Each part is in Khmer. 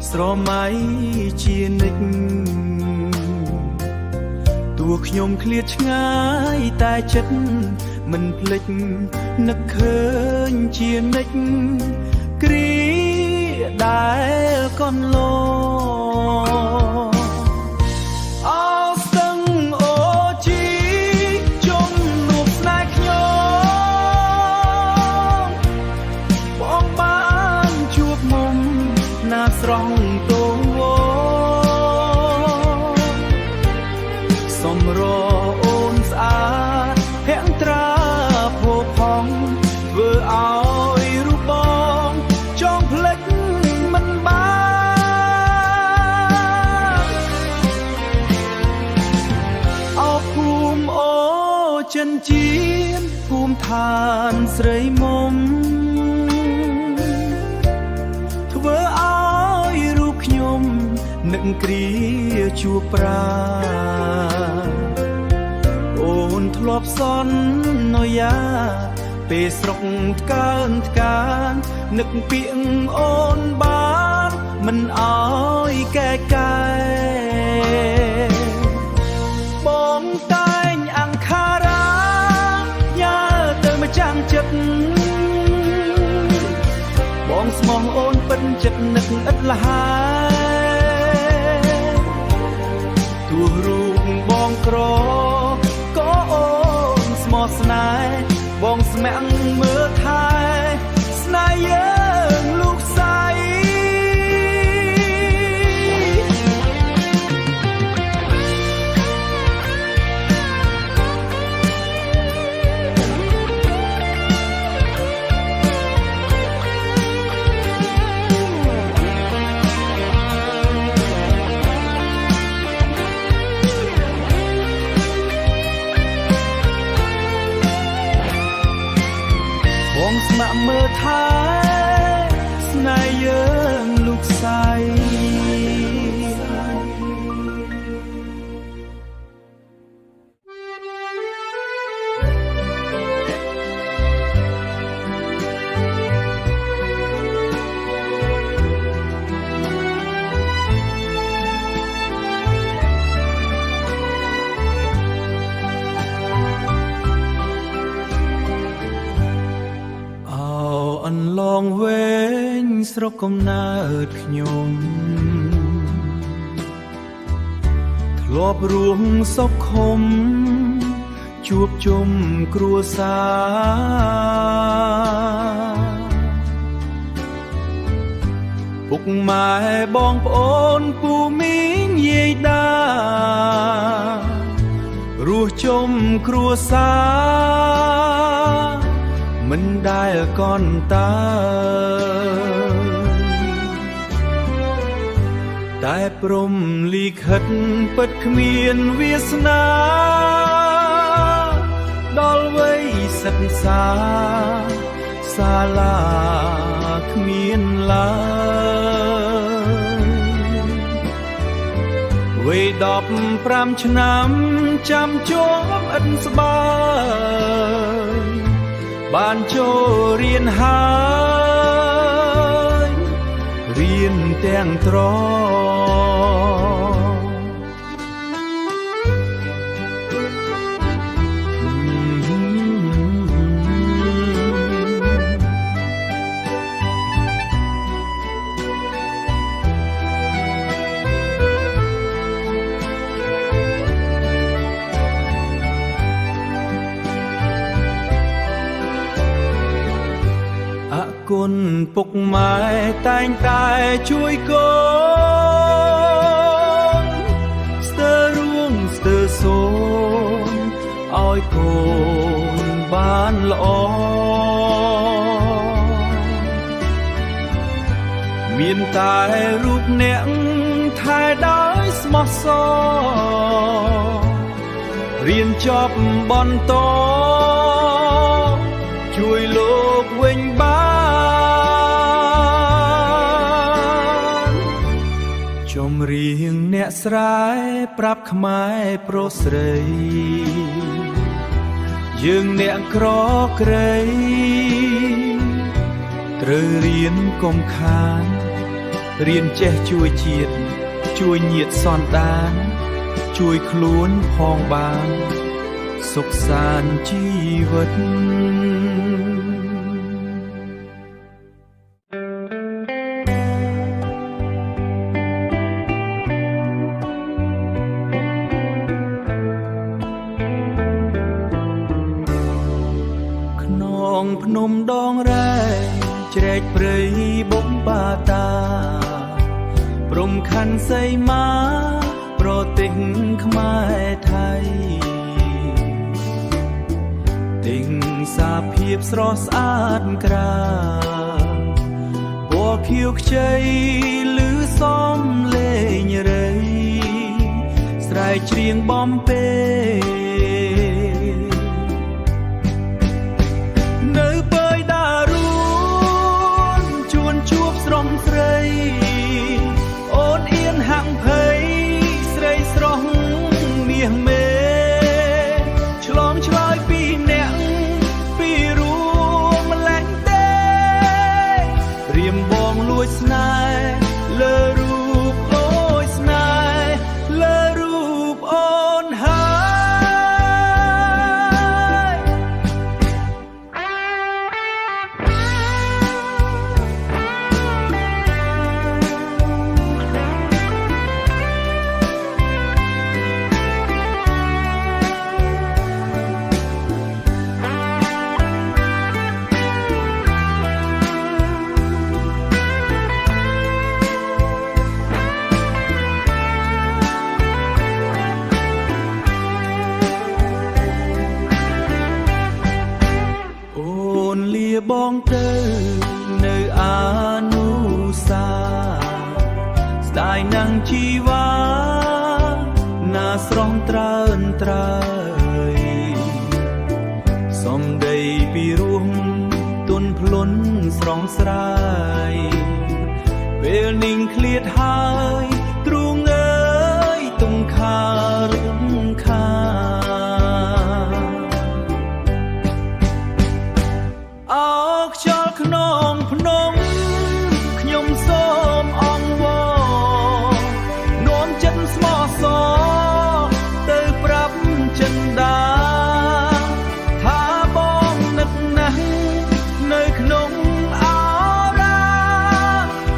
ស្រមៃជានិច្ចតួខ្ញុំឃ្លាតឆ្ងាយតែចិត្តមិនភ្លេចនឹកឃើញជានិច្ចគ្រាដែលកន្លងអោស្ទឹងអូជីជុំនួបស្នេហ៍ខ្ញុំបងបានជួបមុំណាស្រង់តួសំរអូនស្អាតហែងត្រាភោផង់ធ្វើឲ្យរូបបងចង់ភ្លេចមិនបានអោភូមិអូចិនជៀនភូមិឋានស្រីមុំធ្វើឲ្យរូបខ្ញុំនឹកគ្រាជួបប្រាអូនធ្លាប់សន្យាពេលស្រុកថ្កើងថ្កាននឹកពាក្យអូនបានមិនអោយកែកែបងតែងអង្ខារាញ៉ាទៅម្ចាំងចិត្តបងស្មោះអូនពិនចិត្តនឹកឥតលហើយទោះរូបបងក្រក៏អូនស្មោះស្នេហ៍បងស្មាក់មើលថែស្នេហ៍យើងลูกស្រីបងស្មាក់មើលថែស្នេហ៍យើងลูกស្រីអន្លងវែងស្រុកកំណើតខ្ញុំធ្លាប់រួមសុខខំជួបជុំគ្រួសារពុកម៉ែបងប្អូនពូមីងយាយដារស់ជុំគ្រួសារមិនដែលកន់តើតែព្រំលិខិតពិតគ្មានវាសនាដល់វ័យសិក្សាសាលាគ្មានឡើយវ័យ15ឆ្នាំចាំជាប់ឥតស្បើយបានចូលរៀនហើយរៀនទាំងត្រគុណពុកម៉ែតែងតែជួយកូនស្ទើររួមស្ទើរសូនឲ្យកូនបានល្អមានតែរូបអ្នកថែដោយស្មោះសររៀនចប់បន្តជួយលោកវិញបានចម្រៀងអ្នកស្រែប្រាប់ខ្មែរប្រុសស្រីយើងអ្នកក្រក្រៃត្រូវរៀនកុំខាន រៀនចេះជួយជាតិជួយញាតិសន្តានជួយខ្លួនផងបានសុខសាន្តជីវិតក្នុងភ្នំដងរែកជ្រែកព្រៃបុកបាតាព្រំខណ្ឌសីមាប្រទេសខ្មែរថៃទិញសាភាពស្រស់ស្អាតក្រាពណ៌ខៀវខ្ចីឮសំលេងរៃស្រែកច្រៀងបំពេនៅពើយដារួនជួនជួបស្រស់ស្រីអូនអៀនហាំងភ័យស្រីស្រស់មាសមេឆ្លងឆ្លើយពីអ្នកពីរួមម្លេះទេរៀមបងលួចស្នេហ៍លើរូបអូយស្នេហ៍លើរូបអូនហើយបងទៅនៅអានុសាស្ដាយនឹងជីវ៉ាណាស្រស់ត្រើនត្រើយសំដីពីរួមទុនភ្លុនស្រស់ស្រាយពេលนิ่งឃ្លាតហើយទ្រូងអើយទុំខារឹងខាក្នុងភ្នំខ្ញុំសូមអង្វរនាំចិត្តស្មោះសរទៅប្រាប់ចិនដាថាបងនឹកណាស់នៅក្នុងអរា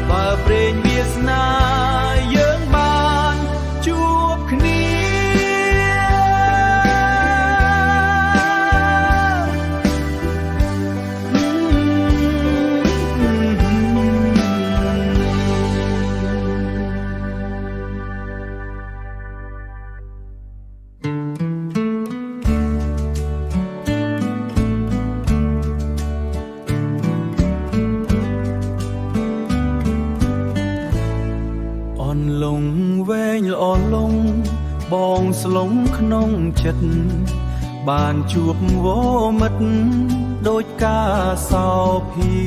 បើព្រេងវាសនាយើងបានជួបគ្នាបងស្លងក្នុងចិត្តបានជួបវមិត្តដូចការសោភា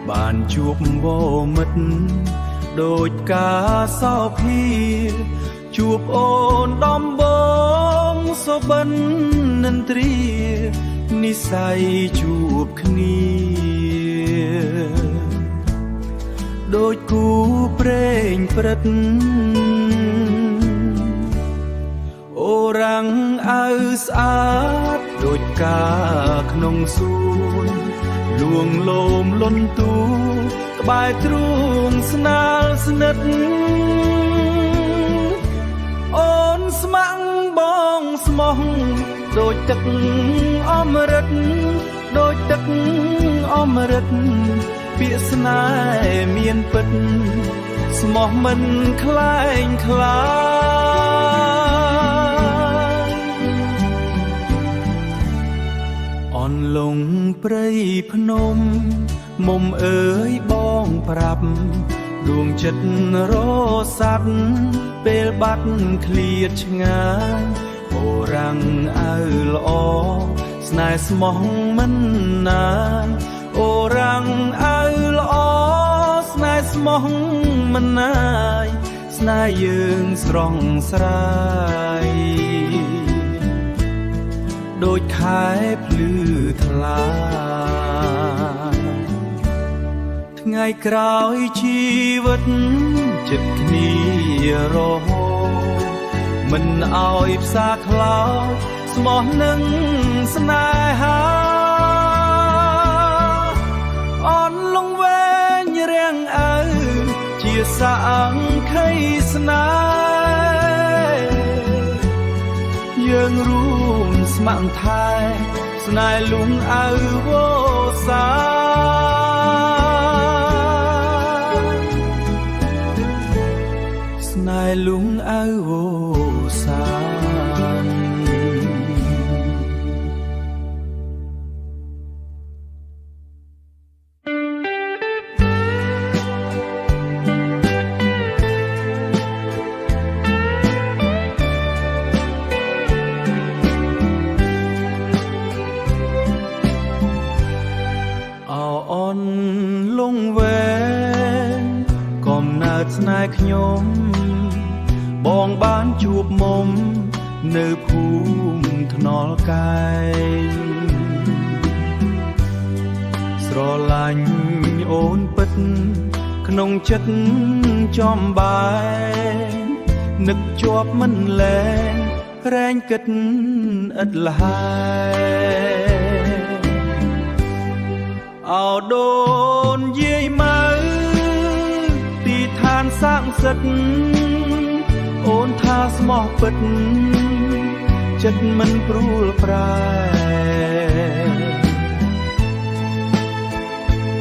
បានជួបវមិត្តដូចការសោភាជួបអូនដំបងសុបិននិន្ទ្រានិស័យជួបគ្នាដូចគូព្រេងព្រឹត្តអូរាំងអៅស្អាតដូចកាក្នុងសួនលួងលោមលន់ទូក្បែរទ្រូងស្នាលស្និទ្ធអូនស្មាំងបងស្មោះដូចទឹកអមរិតដូចទឹកអមរិតពាក្យស្នេហ៍មានពិតស្មោះមិនខ្លែងខ្លាអនលងព្រៃភ្នំមុំអើយបងប្រាប់ដួងចិត្តរសាត់ពេលបាត់ឃ្លាតឆ្ងាយអូរាំងអៅល្អស្នេហ៍ស្មោះមិនណានអូរាំងអៅល្អស្នេហ៍ស្មោះមិនណាយស្នេហ៍យើងស្រស់ស្រាយដូចខែភ្លឺថ្លាថ ថ្ងៃក្រោយជីវិតចិត្តគ្នារហូតមិនឲ្យផ្សាខ្លោចស្មោះនឹងស្នេហាអនលងវែងរាំងអើជាសាអង្គខៃស្នេហ៍យើងរួមស្ម័គ្រថែស្នេហ៍លងអើវសាស្នេហ៍លងអើវសាលងវែងកំណើតស្នេហ៍ខ្ញុំបងបានជួបមុំនៅភូមិថ្នល់កែងស្រឡាញ់អូនពិតក្នុងចិត្តចំបែងនឹកជាប់មិនលែងរែងគិតឥតលហើយអោដូនយាយម៉ៅទីឋានស័ក្តិសិទ្ធិអូនថាស្មោះពិតចិត្តមិនព្រួលប្រែ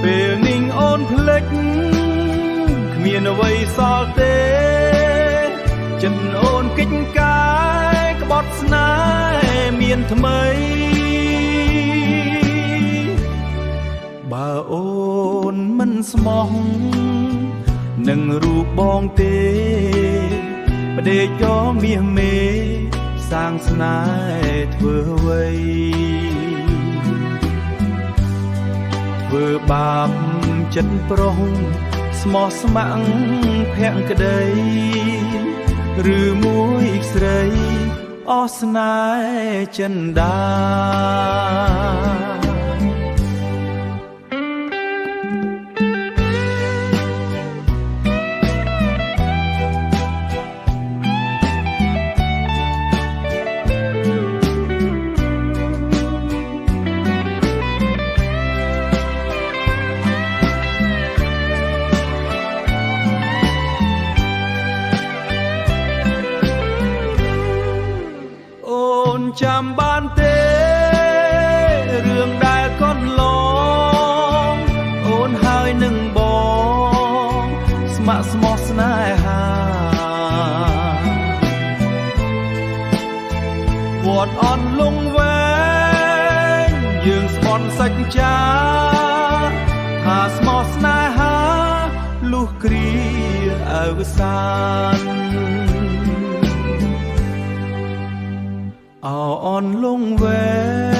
ពេលនេះអូនភ្លេចគ្មានអ្វីសល់ទេចិត្តអូនកិច្ចកាយក្បត់ស្នេហ៍មានថ្មីបើអូនមិនស្មោះនឹងរូបបងទេផ្ដេកក៏មាសមេសាងស្នេហ៍ធ្វើអ្វីធ្វើបាបចិត្តប្រុសស្មោះស្ម័គ្រភក្តីឬមួយស្រីអស់ស្នេហ៍ចិន្តាចាំបានទេរឿងដែលកូនឡងអូនហើយនឹងបងស្ម័គ្រស្មោះស្នេហាវត្តអន់លងវែងយើងស្បន់សច្ចចាថាស្មោះស្នេហាលុះគ្រាអវសានអោអនលងវែ